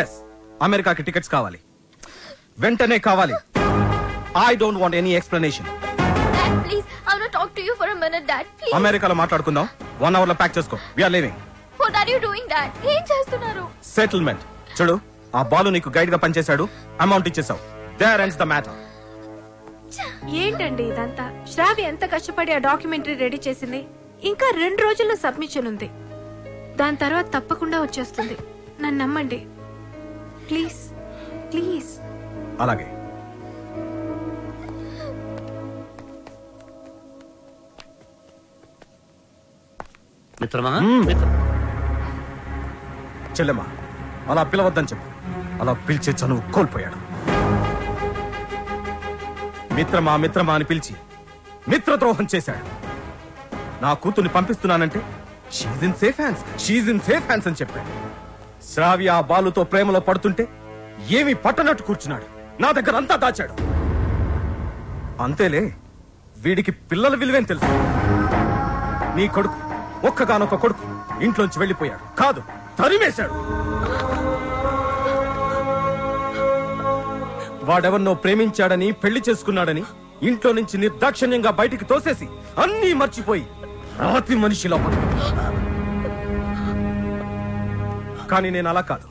Yes, అమెరికాకి tickets కావాలి, వెంటనే కావాలి. I don't want any explanation. అమెరికాలో మాట్లాడుకుందాం. 1 hour లో ప్యాక్ చేసుకో. We are leaving. What are you doing, Dad? ఏం చేస్తున్నారు? సెటిల్మెంట్. చూడు, ఆ బాలు నీకు గైడ్ గా పనిచేశాడు, అమౌంట్ ఇచ్చేసావు. There ends the matter. ఏంటండి ఇదంతా? శ్రావ్య ఎంత కష్టపడి ఆ డాక్యుమెంటరీ రెడీ చేసింది. ఇంకా 2 రోజుల్లో సబ్మిషన్ ఉంది. దాని తర్వాత తప్పకుండా వచ్చేస్తుంది. నన్ను నమ్మండి ప్లీజ్ ప్లీజ్. అలాగే. మిత్రమా, చెల్లెమ్మా, అలా పిలవద్దని చెప్పు. అలా పిలిచే చనువు కోల్పోయాడు. మిత్రమా మిత్రమా అని పిలిచి మిత్రద్రోహం చేశాడు. నా కూతుర్ని పంపిస్తున్నానంటే షీజ్ ఇన్ సేఫ్ హ్యాండ్స్ అని చెప్పాడు. శ్రావ్య ఆ బాలుతో ప్రేమలో పడుతుంటే ఏమీ పట్టనట్టు కూర్చున్నాడు. నా దగ్గర అంతా దాచాడు. అంతేలే, వీడికి పిల్లల విలువేం తెలుసు. నీ కొడుకు, ఒక్కగానొక్క కొడుకు ఇంట్లోంచి వెళ్ళిపోయాడు. కాదు, తరిమేశాడు. వాడెవరినో ప్రేమించాడని, పెళ్లి చేసుకున్నాడని ఇంట్లో నుంచి నిర్దాక్షిణ్యంగా బయటికి తోసేసి అన్నీ మర్చిపోయి రాతి మనిషిలో కానీ నేను అలా కాదు.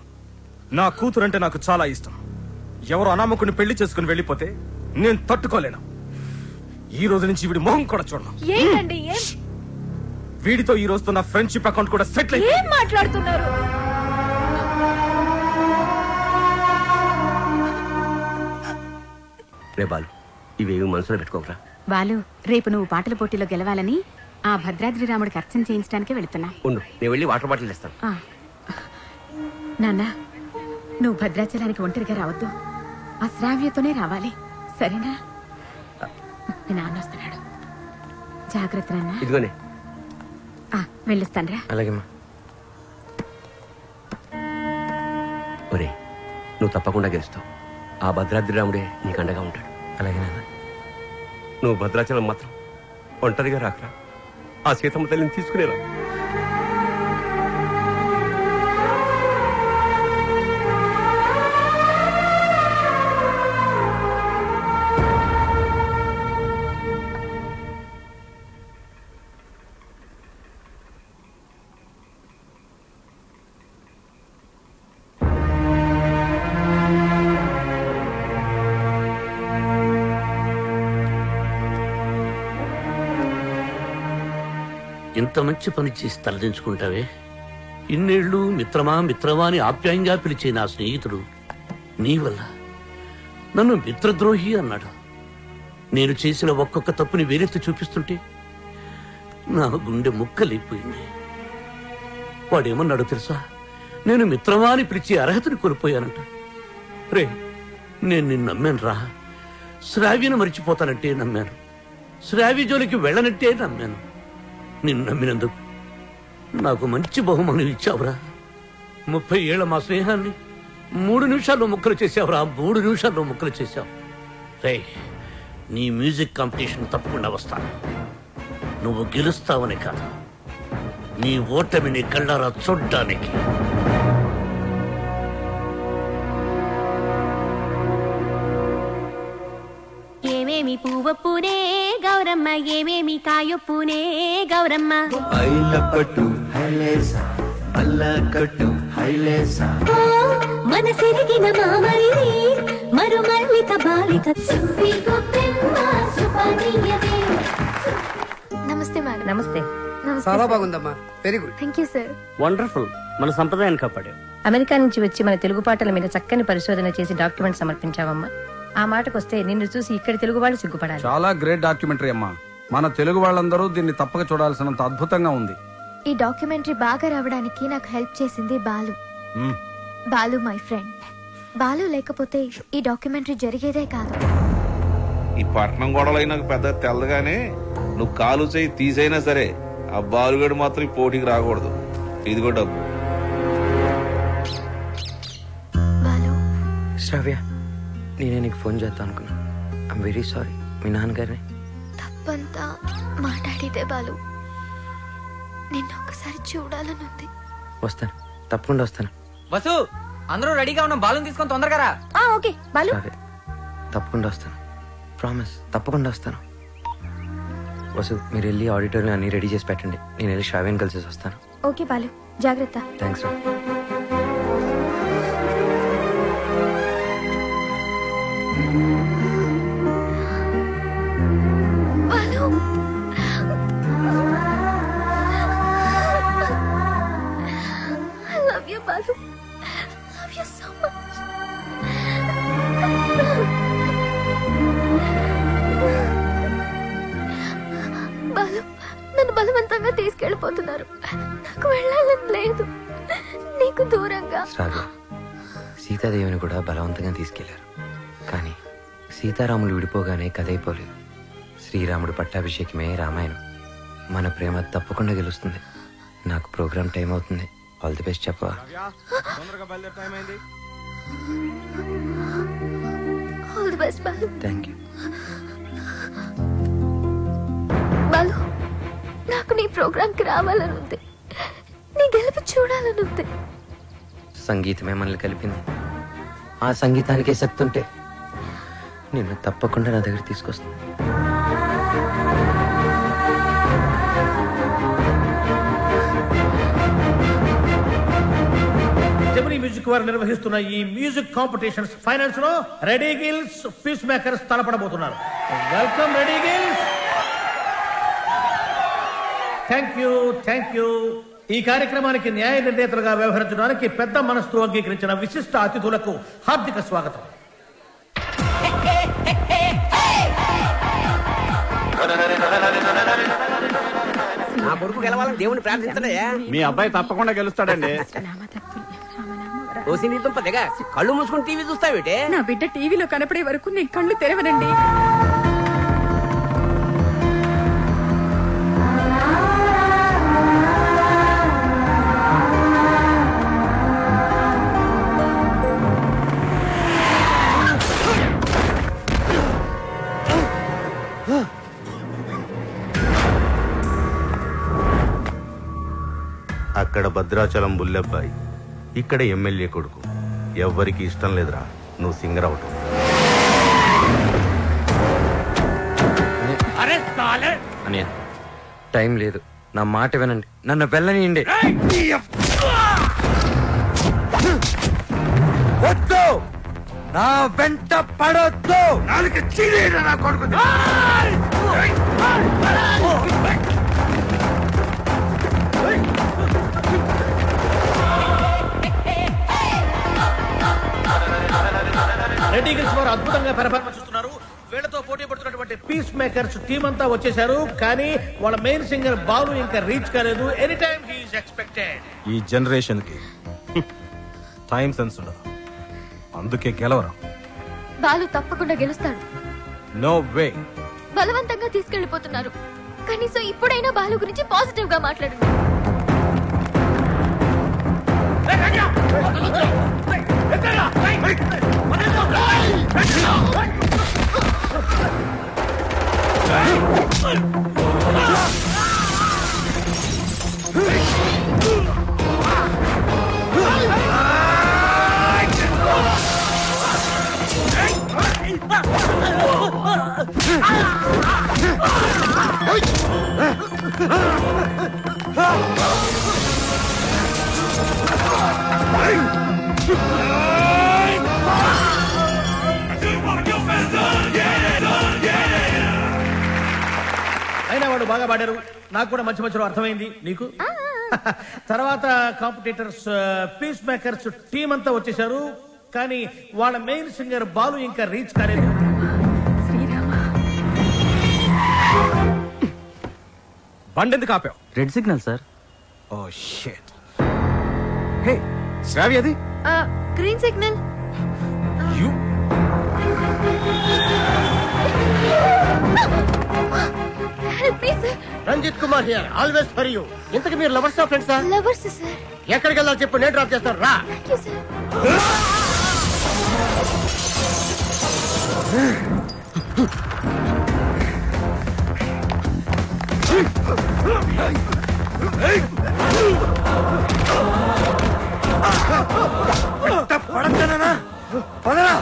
నా కూతురంటే నాకు చాలా ఇష్టం. ఎవరో అనామకుని పెళ్లి చేసుకుని వెళ్ళిపోతే నేను తట్టుకోలేను. ఈ రోజు నుంచి వీడి మొహం కూడా చూడను. ఏంటండి? వీడితో ఈ రోజుతో నా ఫ్రెండ్షిప్ అకౌంట్ కూడా సెటిల్ ఏం మాట్లాడుతున్నారు? రే బాలు, ఇవేవి మనసులో పెట్టుకోకరా. బాలు, రేపు నువ్వు పాటల పోటీలో గెలవాలని ఆ భద్రాద్రి రాముడికి అర్చన చేయించడానికి వెళుతున్నా. ఉండు, నేను వెళ్ళి వాటర్ బాటిల్ ఇస్తాను. నాన్న, నువ్వు భద్రాచలానికి ఒంటరిగా రావద్దు. ఆ శ్రావ్యతోనే రావాలి, సరేనా? మీ నాన్న వస్తున్నాడు, జాగ్రత్త నాన్న. ఇదిగోనే వెళ్ళొస్తానరా. అలాగేమ్మా. ఒరే, నువ్వు తప్పకుండా గెలుస్తావు. ఆ భద్రాద్రి రాముడే నీకు అండగా ఉంటాడు. అలాగే నాన్న. నువ్వు భద్రాచలం మాత్రం ఒంటరిగా రాకరా. ఆ సీతమ్మ తల్లిని తీసుకునేరా. ఇంత మంచి పని చేసి తలదించుకుంటావే. ఇన్నేళ్లు మిత్రమా మిత్రమా అని ఆప్యాయంగా పిలిచే నా స్నేహితుడు నీ వల్ల నన్ను మిత్రద్రోహి అన్నాడు. నేను చేసిన ఒక్కొక్క తప్పుని వేరెత్తి చూపిస్తుంటే నా గుండె ముక్కలైపోయింది. వాడేమన్నాడు తెలుసా? నేను మిత్రమా అని పిలిచే అర్హతని కోల్పోయానంట. రే, నేను నిన్ను నమ్మాను రా. శ్రావ్యను మరిచిపోతానంటే నమ్మాను. శ్రావ్య జోలికి వెళ్ళనంటే నమ్మాను. నిన్ను నమ్మినందుకు నాకు మంచి బహుమానం ఇచ్చావురా. 30 ఏళ్ల మా స్నేహాన్ని 3 నిమిషాల్లో ముక్కలు చేసావురా. 3 నిమిషాల్లో ముక్కలు చేశావు. రే, నీ మ్యూజిక్ కాంపిటీషన్ తప్పకుండా వస్తాను. నువ్వు గెలుస్తావని కాదు, నీ ఓటమిని కళ్ళారా చూడ్డానికి. ఏమేమి పువ్వప్పునే గౌరమ్మ, ఏమేమి కాయొప్పునే గౌరమ్మ. మనసిరిగిన మామరిది మరుమల్లిక బాలిక. నమస్తే మేడం. నమస్తే. చాలా బాగుందమ్మా. Very good. Thank you sir. Wonderful. మన సంప్రదాయాన్ని కాపాడావు. అమెరికా నుంచి వచ్చి మన తెలుగు పాటల మీద చక్కని పరిశోధన చేసి డాక్యుమెంట్ సమర్పించావమ్మా. ఆ మాటకొస్తే నిన్ను చూసి ఇక్కడి తెలుగు వాళ్ళు సిగ్గుపడాలి. చాలా గ్రేట్ డాక్యుమెంటరీ అమ్మా. మన తెలుగు వాళ్ళందరూ దీన్ని తప్పక చూడాల్సినంత అద్భుతంగా ఉంది. ఈ డాక్యుమెంటరీ బాగా రావడానికి నాకు హెల్ప్ చేసింది బాలు. Balu my friend. బాలు లేకపోతే ఈ డాక్యుమెంటరీ జరిగేదే కాదు. ఈ పట్నం గొడవలైనా పెద్ద తెల్లగానే నువ్వు కాలు చేయి తీసైనా సరే ఆ బాలుగడు మాత్రం ఈ పోటీకి రాకూడదు. ఇదిగో డబ్బు. శ్రావ్య, నేనే నీకు ఫోన్ చేద్దాం అనుకున్నా. I'm very sorry. మీ నాన్నగారిని తప్పంతా మాట్లాడితే బాలు, నిన్న ఒకసారి చూడాలనుంది. వస్తాను, తప్పకుండా వస్తాను. బసు, అందరూ రెడీగా ఉన్నాం, బాలు తీసుకొని తొందరగా రా. ఓకే బాలు. తప్పకుండా వస్తాను, ప్రామిస్, తప్పకుండా వస్తాను. వసు, మీరు వెళ్ళి ఆడిటోరియం అన్ని రెడీ చేసి పెట్టండి, నేను వెళ్ళి శ్రావ్యని కలిసి వస్తాను. ఓకే బాలు, జాగ్రత్త. థ్యాంక్స్ రా. Balu, I love you, Balu. Love you so much. Balu, నన్ను బలవంతంగా తీసుకెళ్ళిపోతున్నారు. నాకు వెళ్ళాలని లేదు, నీకు దూరంగా. శ్రావ్య, సీతాదేవిని కూడా బలవంతంగా తీసుకెళ్లారు, కానీ సీతారాములు విడిపోగానే కథైపోలేదు. శ్రీరాముడు పట్టాభిషేకమే రామాయణం. మన ప్రేమ తప్పకుండా గెలుస్తుంది. నాకు ప్రోగ్రామ్ టైం అవుతుంది. ఆల్ ది బెస్ట్ చెప్పవా? All the best Balu. Thank you Balu. నాకు నీ ప్రోగ్రామ్ కి రావాలని ఉంది, నీ గెలుపు చూడాలని ఉంది. సంగీతమే మనల్ని కలిపింది. ఆ సంగీతానికే శక్తి ఉంటే నిన్ను తప్పకుండా నా దగ్గర తీసుకొస్తాను. జెమినీ మ్యూజిక్ వారు నిర్వహిస్తున్న ఈ మ్యూజిక్ కాంపిటీషన్స్ ఫైనల్స్ లో రెడీ గిల్స్, పీస్ మేకర్స్ తలపడబోతున్నారు. Welcome ready girls. Thank you. ఈ కార్యక్రమానికి న్యాయ నిర్ణేతలుగా వ్యవహరించడానికి పెద్ద మనస్సు అంగీకరించిన విశిష్ట అతిథులకు హార్దిక స్వాగతం. నా కొడుకు గెలవాలని దేవుని ప్రార్థించడయ్యా. మీ అబ్బాయి తప్పకుండా గెలుస్తాడండి. ఓసి నీ దుంప దిగ, కళ్ళు మూసుకుని టీవీ చూస్తావేటే? నా బిడ్డ టీవీలో కనపడే వరకు నేను కళ్ళు తెరవనండి. అక్కడ భద్రాచలం బుల్లెబ్బాయి, ఇక్కడ ఎమ్మెల్యే కొడుకు. ఎవ్వరికి ఇష్టం లేదురా నువ్వు సింగర్ అవటం. అన్నయ్య, టైం లేదు, నా మాట వినండి, నన్ను వెళ్ళనియండి. వద్దు, నా వెంట పడొద్దు. నాలుగు చీరేరా నా కొడుకు. రెడీ గిల్స్ వారు అద్భుతంగా పెర్ఫార్మెన్స్ చేస్తున్నారు. వీళ్ళతో పోటీ పడుతున్నటువంటి పీస్ మేకర్స్ టీం అంతా వచ్చేసారు, కానీ వాళ్ళ మెయిన్ సింగర్ బాలు ఇంకా రీచ్ కాలేదు. Any time he is expected. ఈ జనరేషన్ కి టైం సెన్స్ ఉండదు, అందుకే గెలవరు. బాలు తప్పకుండా గెలుస్తాడు. No way. బలవంతంగా తీసుకెళ్లిపోతున్నారు, కనీసం ఇప్పుడైనా బాలు గురించి పాజిటివ్ గా మాట్లాడండి. అయినా వాడు బాగా పాడారు, నాకు కూడా మంచి మంచిలో అర్థమైంది. నీకు తర్వాత కాంపిటీటర్స్ పీస్ మేకర్స్ టీం అంతా వచ్చేసారు, కానీ వాళ్ళ మెయిన్ సింగర్ బాలు ఇంకా రీచ్ కాలేదు. బండెందుకు ఆపావు? Red signal sir. Oh shit. Hey Sravya, అది green signal. You Ranjith Kumar here, always for you. ఇంతకు మీరు లవర్స్ ఫ్రెండ్స్? Lovers sir. ఎక్కడికి వెళ్ళాలి చెప్పు, నేను డ్రాప్ చేస్తాను, రా. Thank you sir. Padara.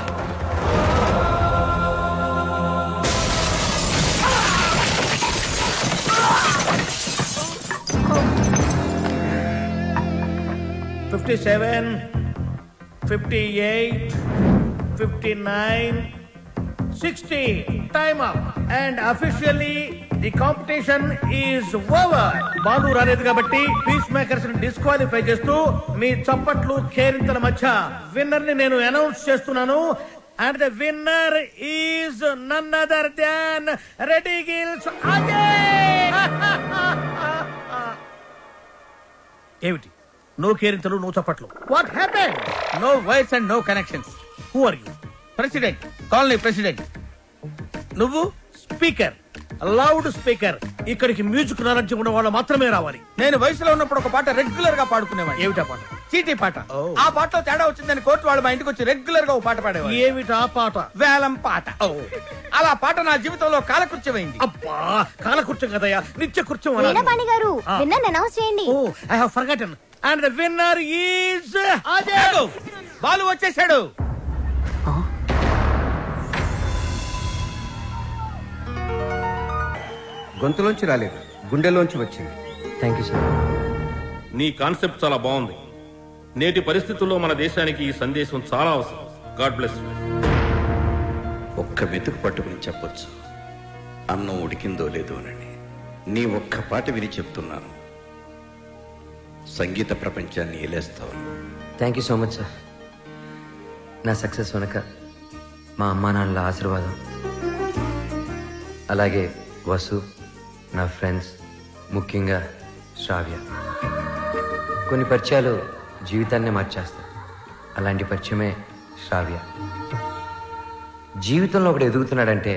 Time up. And officially the competition is over. Balu రాలేదు కాబట్టి పీస్ మేకర్స్ ని డిస్క్వాలిఫై చేస్తూ మీ చప్పట్లు కేరింతల మధ్య విన్నర్ ని నేను అనౌన్స్ చేస్తున్నాను. And the winner is none other than Reddy Gills Ajay. ఏమిటి నో కేరింతలు నో చప్పట్లు? What happened? No voice and no connections. Who are you? President, colony president. నువ్వు స్పీకర్, లౌడ్ స్పీకర్. ఇక్కడికి మ్యూజిక్ నాలెడ్జ్ ఉన్న వాళ్ళు మాత్రమే రావాలి. నేను వయసులో ఉన్నప్పుడు ఒక పాట రెగ్యులర్ గా పాడుకునేవాడు. ఏమిటా పాట? చీటీ పాట. ఆ పాటలో తేడా వచ్చిందని కోర్టు వాళ్ళు మా ఇంటికి వచ్చి రెగ్యులర్ గా ఒక పాట పాడేవాడు. ఏమిటా పాట? వేలం పాట. అలా పాట నా జీవితంలో కాలకృత్యమైంది. అబ్బా, కాలకృత్యం కదయ్యా, నిత్య కృత్యం. వీణపాణి గారు విన్నర్ అనౌన్స్ చేయండి. Oh, I have forgotten. And the winner is Ajay. Balu వచ్చేసాడు. గొంతులోంచి రాలేదు, గుండెలోంచి వచ్చింది. Thank you sir. నీ కాన్సెప్ట్ చాలా బాగుంది. నేటి పరిస్థితుల్లో మన దేశానికి ఈ సందేశం చాలా అవసరం. God bless you. ఒక్క మెతుకు పట్టుకుని చెప్పొచ్చు, అన్నం ఉడికిందో లేదో అని. నీ ఒక్క పాట విని చెప్తున్నాను, సంగీత ప్రపంచాన్ని ఏలేస్తావు. Thank you so much sir. నా సక్సెస్ వెనక మా అమ్మా నాన్నల ఆశీర్వాదం, అలాగే వసు, నా ఫ్రెండ్స్, ముఖ్యంగా శ్రావ్య. కొన్ని పరిచయాలు జీవితాన్నే మార్చేస్తాయి. అలాంటి పరిచయమే శ్రావ్య. జీవితంలో ఒకడు ఎదుగుతున్నాడంటే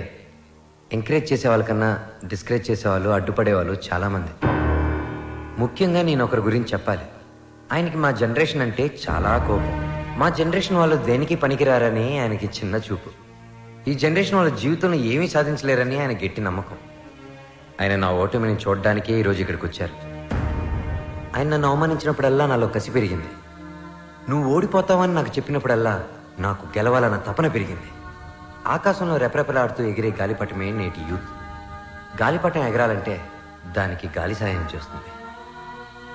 ఎంకరేజ్ చేసే వాళ్ళకన్నా డిస్కరేజ్ చేసేవాళ్ళు, అడ్డుపడేవాళ్ళు చాలామంది. ముఖ్యంగా నేను ఒకరి గురించి చెప్పాలి. ఆయనకి మా జనరేషన్ అంటే చాలా కోపం. మా జనరేషన్ వాళ్ళు దేనికి పనికిరారని ఆయనకి చిన్న చూపు. ఈ జనరేషన్ వాళ్ళ జీవితంలో ఏమీ సాధించలేరని ఆయన గట్టి నమ్మకం. ఆయన నా ఓటమిని చూడడానికే ఈరోజు ఇక్కడికి వచ్చారు. ఆయన నన్ను అవమానించినప్పుడల్లా నాలో కసి పెరిగింది. నువ్వు ఓడిపోతావని నాకు చెప్పినప్పుడల్లా నాకు గెలవాలన్న తపన పెరిగింది. ఆకాశంలో రెపరెపలాడుతూ ఎగిరే గాలిపటమే నేటి యూత్. గాలిపటం ఎగరాలంటే దానికి గాలి సాయం చేస్తుంది.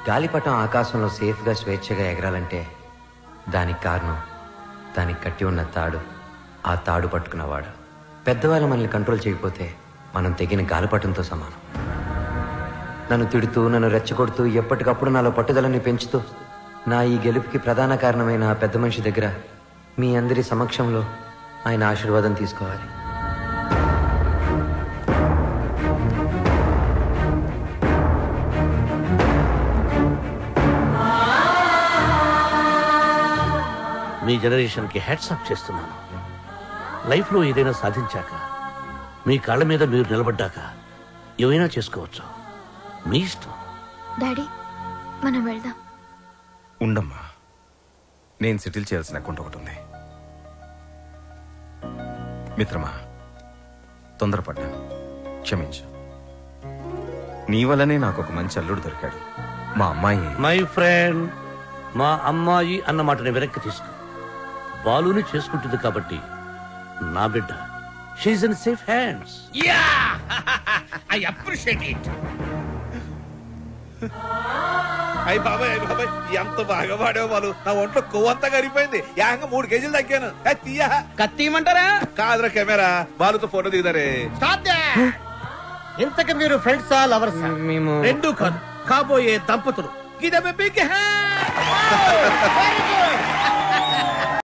గాలిపటం ఆకాశంలో సేఫ్గా స్వేచ్ఛగా ఎగరాలంటే దానికి కారణం దానికి కట్టి ఉన్న తాడు, ఆ తాడు పట్టుకున్నవాడు. పెద్దవాళ్ళు మనల్ని కంట్రోల్ చేయకపోతే మనం తెగిన గాలిపటంతో సమానం. నన్ను తిడుతూ, నన్ను రెచ్చగొడుతూ, ఎప్పటికప్పుడు నాలో పట్టుదలని పెంచుతూ నా ఈ గెలుపుకి ప్రధాన కారణమైన ఆ పెద్ద మనిషి దగ్గర మీ అందరి సమక్షంలో ఆయన ఆశీర్వాదం తీసుకోవాలి. మీ జనరేషన్కి హ్యాట్స్ ఆఫ్ చేస్తున్నాను. లైఫ్లో ఏదైనా సాధించాక, మీ కాళ్ళ మీద మీరు నిలబడ్డాక ఏమైనా చేసుకోవచ్చు. మీ ఇష్టం. డాడీ, మనం వెళ్దాం. ఉండమ్మా, నేను సెటిల్ చేయాల్సిన అకౌంట్ ఒకటి ఉంది. మిత్రమా, తొందరపడ్డాను, క్షమించు. నీ వల్లనే నాకు ఒక మంచి అల్లుడు దొరికాడు. మా అమ్మాయి. మై ఫ్రెండ్, మా అమ్మాయి అన్న మాటని వెనక్కి తీసుకో. బాలుని చేసుకుంటుంది కాబట్టి నా బిడ్డ. She is in safe hands. I appreciate it. అయ్యి బాబాయ్, అయ్యి బాబాయ్, ఎంత బాగా పాడావు బాలు. నా ఒంట్లో కొవ్వంతా కరిగిపోయింది. ఏకంగా 3 కేజీలు తగ్గాను. తీయా కత్తిమంటారా? కాదురా కెమెరా, బాలుతో ఫోటో దిగుతారే. ఇంతకు మీరు ఫ్రెండ్సా, లవర్సా? మేము రెండు కాదు, కాబోయే దంపతులు. Give them a big hand. Very good.